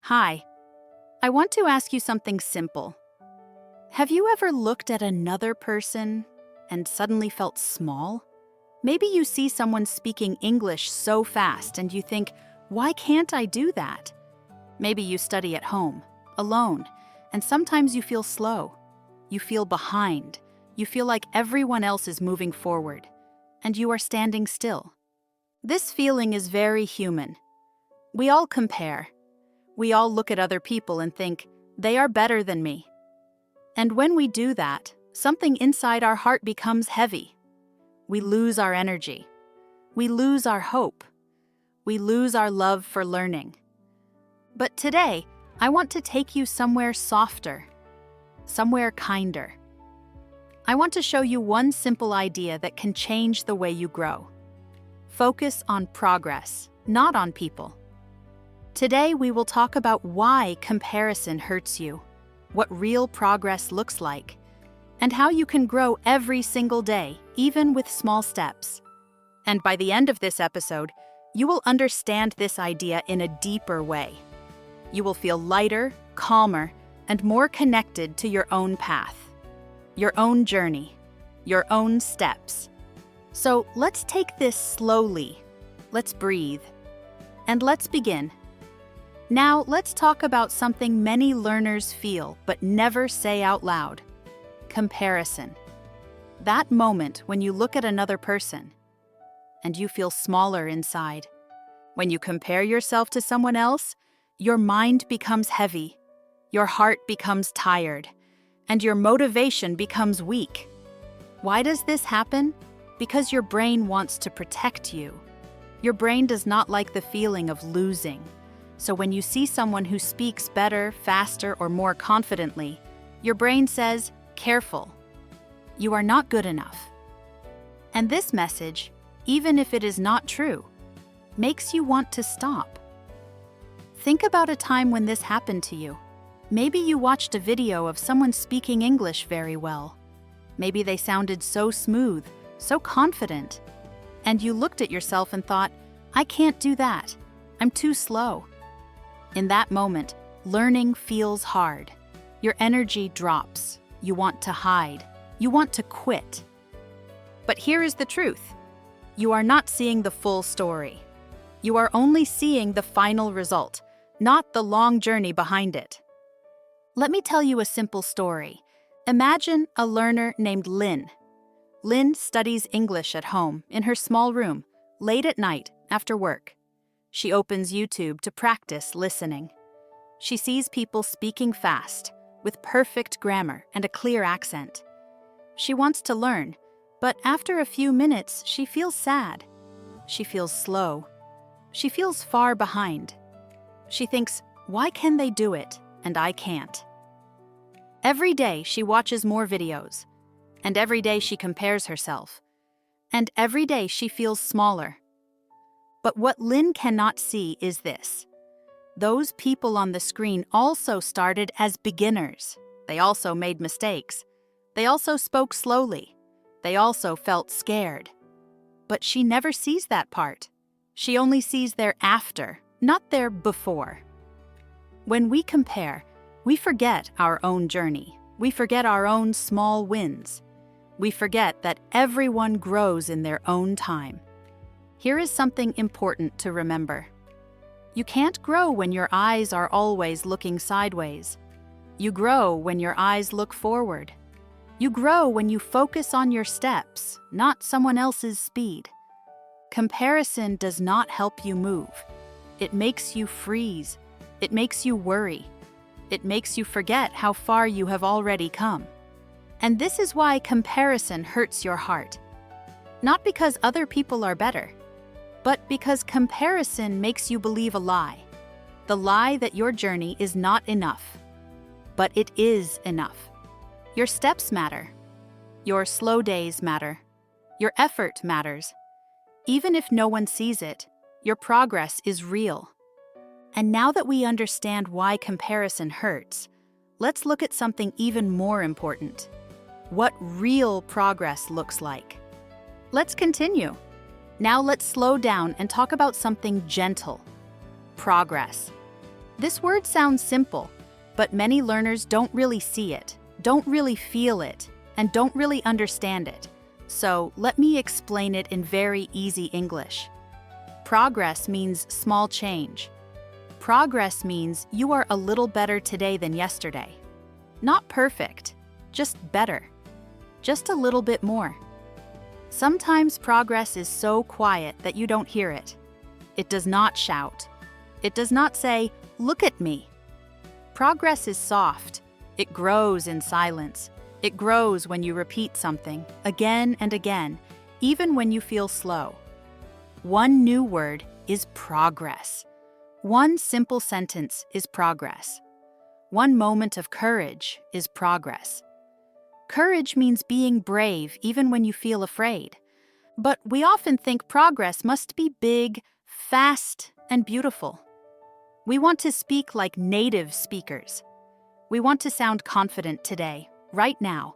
Hi, I want to ask you something simple. Have you ever looked at another person and suddenly felt small? Maybe you see someone speaking English so fast and you think, why can't I do that? Maybe you study at home, alone, and sometimes you feel slow. You feel behind. You feel like everyone else is moving forward, and you are standing still. This feeling is very human. We all compare. We all look at other people and think, they are better than me. And when we do that, something inside our heart becomes heavy. We lose our energy. We lose our hope. We lose our love for learning. But today, I want to take you somewhere softer, somewhere kinder. I want to show you one simple idea that can change the way you grow. Focus on progress, not on people. Today, we will talk about why comparison hurts you, what real progress looks like, and how you can grow every single day, even with small steps. And by the end of this episode, you will understand this idea in a deeper way. You will feel lighter, calmer, and more connected to your own path, your own journey, your own steps. So let's take this slowly. Let's breathe. And let's begin. Now, let's talk about something many learners feel but never say out loud: comparison. That moment when you look at another person and you feel smaller inside. When you compare yourself to someone else, your mind becomes heavy, your heart becomes tired, and your motivation becomes weak. Why does this happen? Because your brain wants to protect you. Your brain does not like the feeling of losing. So when you see someone who speaks better, faster, or more confidently, your brain says, careful, you are not good enough. And this message, even if it is not true, makes you want to stop. Think about a time when this happened to you. Maybe you watched a video of someone speaking English very well. Maybe they sounded so smooth, so confident. And you looked at yourself and thought, I can't do that. I'm too slow. In that moment, learning feels hard. Your energy drops. You want to hide. You want to quit. But here is the truth. You are not seeing the full story. You are only seeing the final result, not the long journey behind it. Let me tell you a simple story. Imagine a learner named Lynn. Lynn studies English at home in her small room, late at night after work. She opens YouTube to practice listening. She sees people speaking fast, with perfect grammar and a clear accent. She wants to learn, but after a few minutes, she feels sad. She feels slow. She feels far behind. She thinks, why can they do it and I can't? Every day she watches more videos, and every day she compares herself, and every day she feels smaller. But what Lynn cannot see is this. Those people on the screen also started as beginners. They also made mistakes. They also spoke slowly. They also felt scared. But she never sees that part. She only sees their after, not their before. When we compare, we forget our own journey. We forget our own small wins. We forget that everyone grows in their own time. Here is something important to remember. You can't grow when your eyes are always looking sideways. You grow when your eyes look forward. You grow when you focus on your steps, not someone else's speed. Comparison does not help you move. It makes you freeze. It makes you worry. It makes you forget how far you have already come. And this is why comparison hurts your heart. Not because other people are better, but because comparison makes you believe a lie. The lie that your journey is not enough. But it is enough. Your steps matter. Your slow days matter. Your effort matters. Even if no one sees it, your progress is real. And now that we understand why comparison hurts, let's look at something even more important. What real progress looks like. Let's continue. Now let's slow down and talk about something gentle. Progress. This word sounds simple, but many learners don't really see it, don't really feel it, and don't really understand it. So let me explain it in very easy English. Progress means small change. Progress means you are a little better today than yesterday. Not perfect, just better. Just a little bit more. Sometimes progress is so quiet that you don't hear it. It does not shout. It does not say, "Look at me." Progress is soft. It grows in silence. It grows when you repeat something again and again, even when you feel slow. One new word is progress. One simple sentence is progress. One moment of courage is progress. Courage means being brave even when you feel afraid. But we often think progress must be big, fast, and beautiful. We want to speak like native speakers. We want to sound confident today, right now.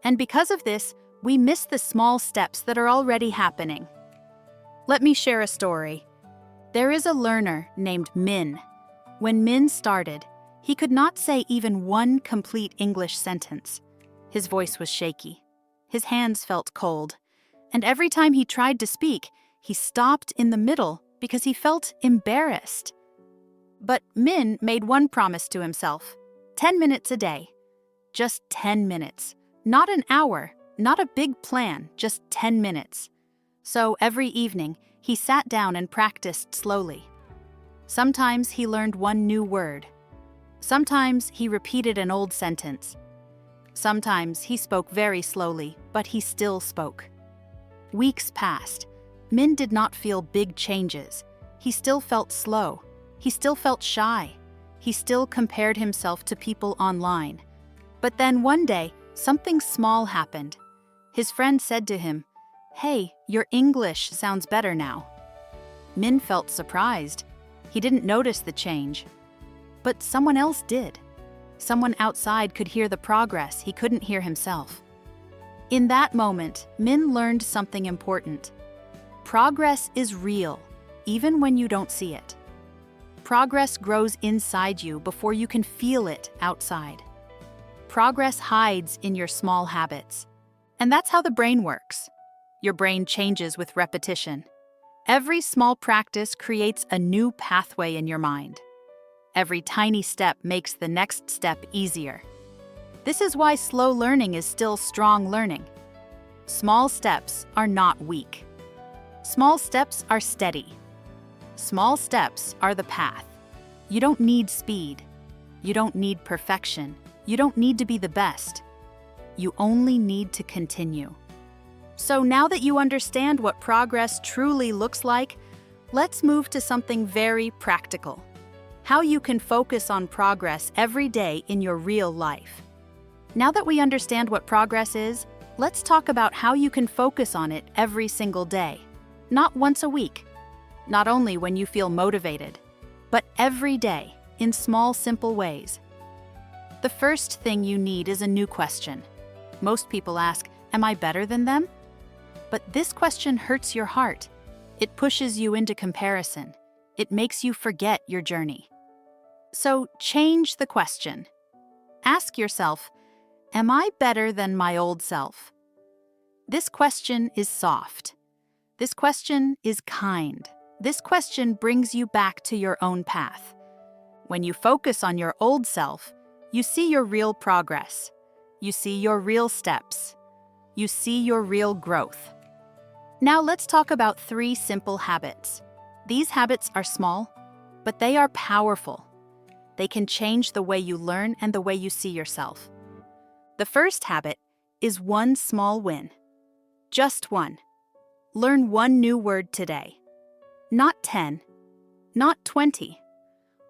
And because of this, we miss the small steps that are already happening. Let me share a story. There is a learner named Min. When Min started, he could not say even one complete English sentence. His voice was shaky. His hands felt cold. And every time he tried to speak, he stopped in the middle because he felt embarrassed. But Min made one promise to himself: 10 minutes a day. Just 10 minutes. Not an hour, not a big plan, just 10 minutes. So every evening, he sat down and practiced slowly. Sometimes he learned one new word. Sometimes he repeated an old sentence. Sometimes he spoke very slowly, but he still spoke. Weeks passed. Min did not feel big changes. He still felt slow. He still felt shy. He still compared himself to people online. But then one day, something small happened. His friend said to him, "Hey, your English sounds better now." Min felt surprised. He didn't notice the change. But someone else did. Someone outside could hear the progress he couldn't hear himself. In that moment, Min learned something important. Progress is real, even when you don't see it. Progress grows inside you before you can feel it outside. Progress hides in your small habits. And that's how the brain works. Your brain changes with repetition. Every small practice creates a new pathway in your mind. Every tiny step makes the next step easier. This is why slow learning is still strong learning. Small steps are not weak. Small steps are steady. Small steps are the path. You don't need speed. You don't need perfection. You don't need to be the best. You only need to continue. So now that you understand what progress truly looks like, let's move to something very practical. How you can focus on progress every day in your real life. Now that we understand what progress is, let's talk about how you can focus on it every single day. Not once a week. Not only when you feel motivated, but every day in small, simple ways. The first thing you need is a new question. Most people ask, "Am I better than them?" But this question hurts your heart. It pushes you into comparison. It makes you forget your journey. So change the question. Ask yourself, "Am I better than my old self?" This question is soft. This question is kind. This question brings you back to your own path. When you focus on your old self, you see your real progress. You see your real steps. You see your real growth. Now let's talk about 3 simple habits. These habits are small, but they are powerful. They can change the way you learn and the way you see yourself. The first habit is one small win. Just one. Learn one new word today. Not 10, not 20.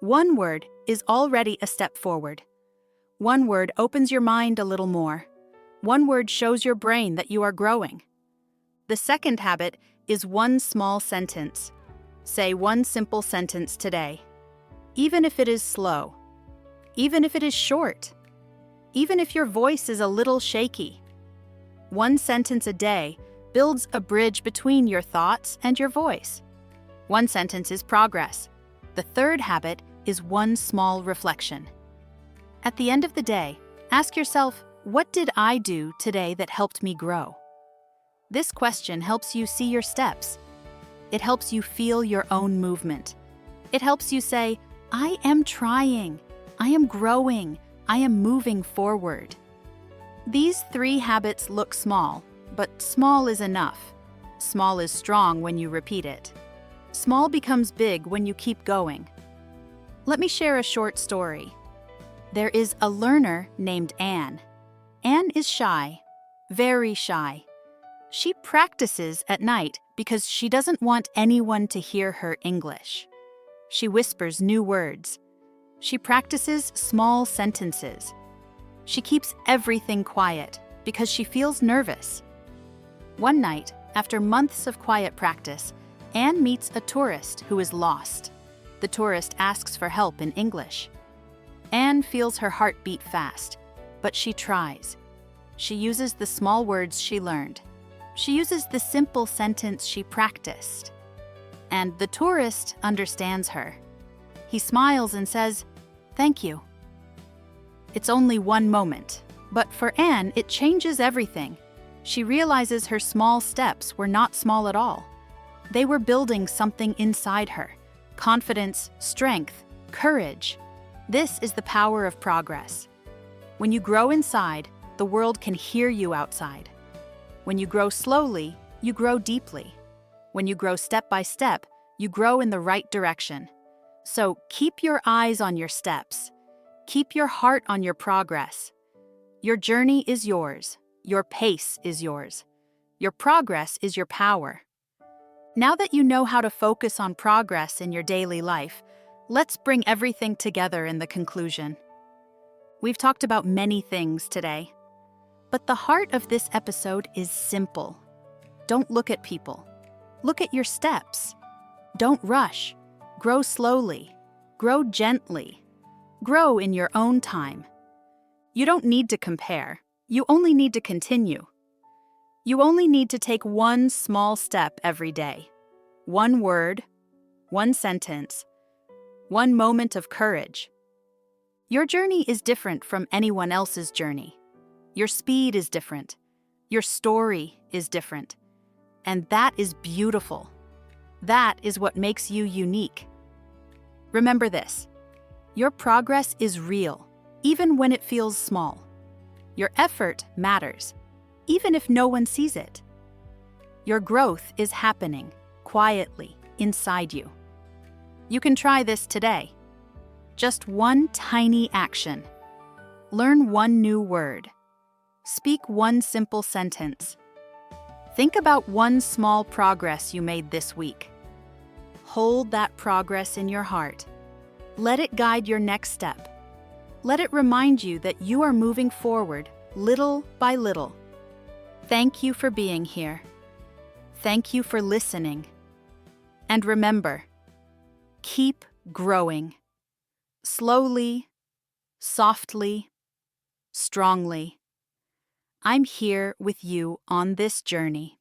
One word is already a step forward. One word opens your mind a little more. One word shows your brain that you are growing. The second habit is one small sentence. Say one simple sentence today. Even if it is slow. Even if it is short. Even if your voice is a little shaky. One sentence a day builds a bridge between your thoughts and your voice. One sentence is progress. The third habit is one small reflection. At the end of the day, ask yourself, what did I do today that helped me grow? This question helps you see your steps. It helps you feel your own movement. It helps you say, I am trying, I am growing, I am moving forward. These 3 habits look small, but small is enough. Small is strong when you repeat it. Small becomes big when you keep going. Let me share a short story. There is a learner named Anne. Anne is shy, very shy. She practices at night because she doesn't want anyone to hear her English. She whispers new words. She practices small sentences. She keeps everything quiet because she feels nervous. One night, after months of quiet practice, Anne meets a tourist who is lost. The tourist asks for help in English. Anne feels her heart beat fast, but she tries. She uses the small words she learned. She uses the simple sentence she practiced. And the tourist understands her. He smiles and says, "Thank you." It's only one moment, but for Anne, it changes everything. She realizes her small steps were not small at all. They were building something inside her: confidence, strength, courage. This is the power of progress. When you grow inside, the world can hear you outside. When you grow slowly, you grow deeply. When you grow step by step, you grow in the right direction. So keep your eyes on your steps. Keep your heart on your progress. Your journey is yours. Your pace is yours. Your progress is your power. Now that you know how to focus on progress in your daily life, let's bring everything together in the conclusion. We've talked about many things today, but the heart of this episode is simple. Don't look at people. Look at your steps. Don't rush. Grow slowly. Grow gently. Grow in your own time. You don't need to compare. You only need to continue. You only need to take one small step every day. One word, one sentence, one moment of courage. Your journey is different from anyone else's journey. Your speed is different. Your story is different. And that is beautiful. That is what makes you unique. Remember this: your progress is real, even when it feels small. Your effort matters, even if no one sees it. Your growth is happening quietly inside you. You can try this today. Just one tiny action. Learn one new word. Speak one simple sentence. Think about one small progress you made this week. Hold that progress in your heart. Let it guide your next step. Let it remind you that you are moving forward little by little. Thank you for being here. Thank you for listening. And remember, keep growing. Slowly, softly, strongly. I'm here with you on this journey.